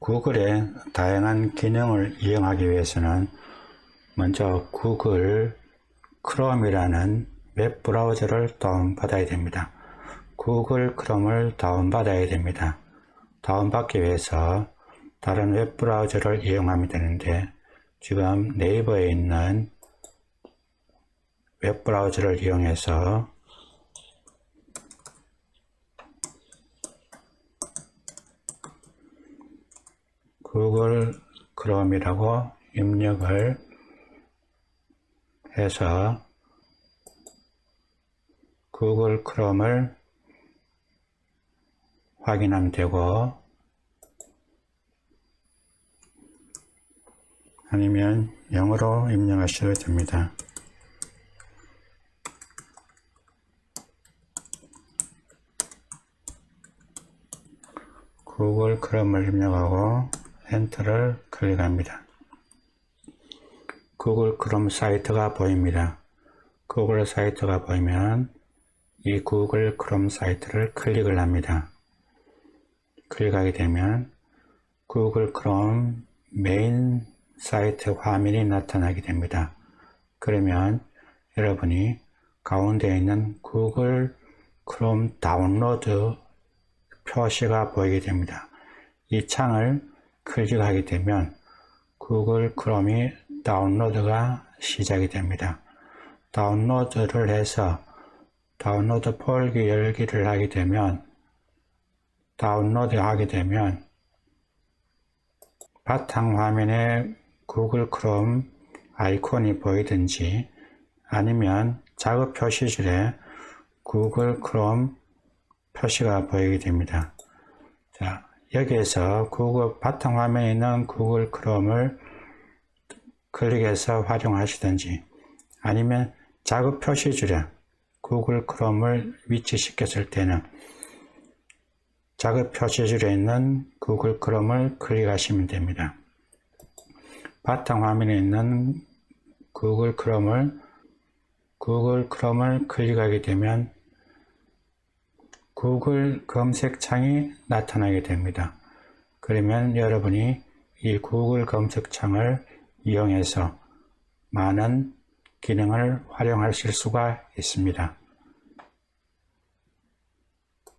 구글의 다양한 기능을 이용하기 위해서는 먼저 구글 크롬이라는 웹브라우저를 다운받아야 됩니다. 구글 크롬을 다운받아야 됩니다. 다운받기 위해서 다른 웹브라우저를 이용하면 되는데 지금 네이버에 있는 웹브라우저를 이용해서 구글 크롬이라고 입력을 해서 구글 크롬을 확인하면 되고, 아니면 영어로 입력하셔도 됩니다. 구글 크롬을 입력하고 엔터를 클릭합니다. 구글 크롬 사이트가 보입니다. 구글 사이트가 보이면 이 구글 크롬 사이트를 클릭을 합니다. 클릭하게 되면 구글 크롬 메인 사이트 화면이 나타나게 됩니다. 그러면 여러분이 가운데 있는 구글 크롬 다운로드 표시가 보이게 됩니다. 이 창을 클릭하게 되면 구글 크롬이 다운로드가 시작이 됩니다. 다운로드를 해서 다운로드 폴더 열기를 하게 되면 다운로드 하게 되면 바탕 화면에 구글 크롬 아이콘이 보이든지 아니면 작업 표시줄에 구글 크롬 표시가 보이게 됩니다. 자, 여기에서 구글 바탕 화면에 있는 구글 크롬을 클릭해서 활용하시든지 아니면 작업 표시줄에 구글 크롬을 위치시켰을 때는 작업 표시줄에 있는 구글 크롬을 클릭하시면 됩니다. 바탕 화면에 있는 구글 크롬을 클릭하게 되면 구글 검색창이 나타나게 됩니다. 그러면 여러분이 이 구글 검색창을 이용해서 많은 기능을 활용하실 수가 있습니다.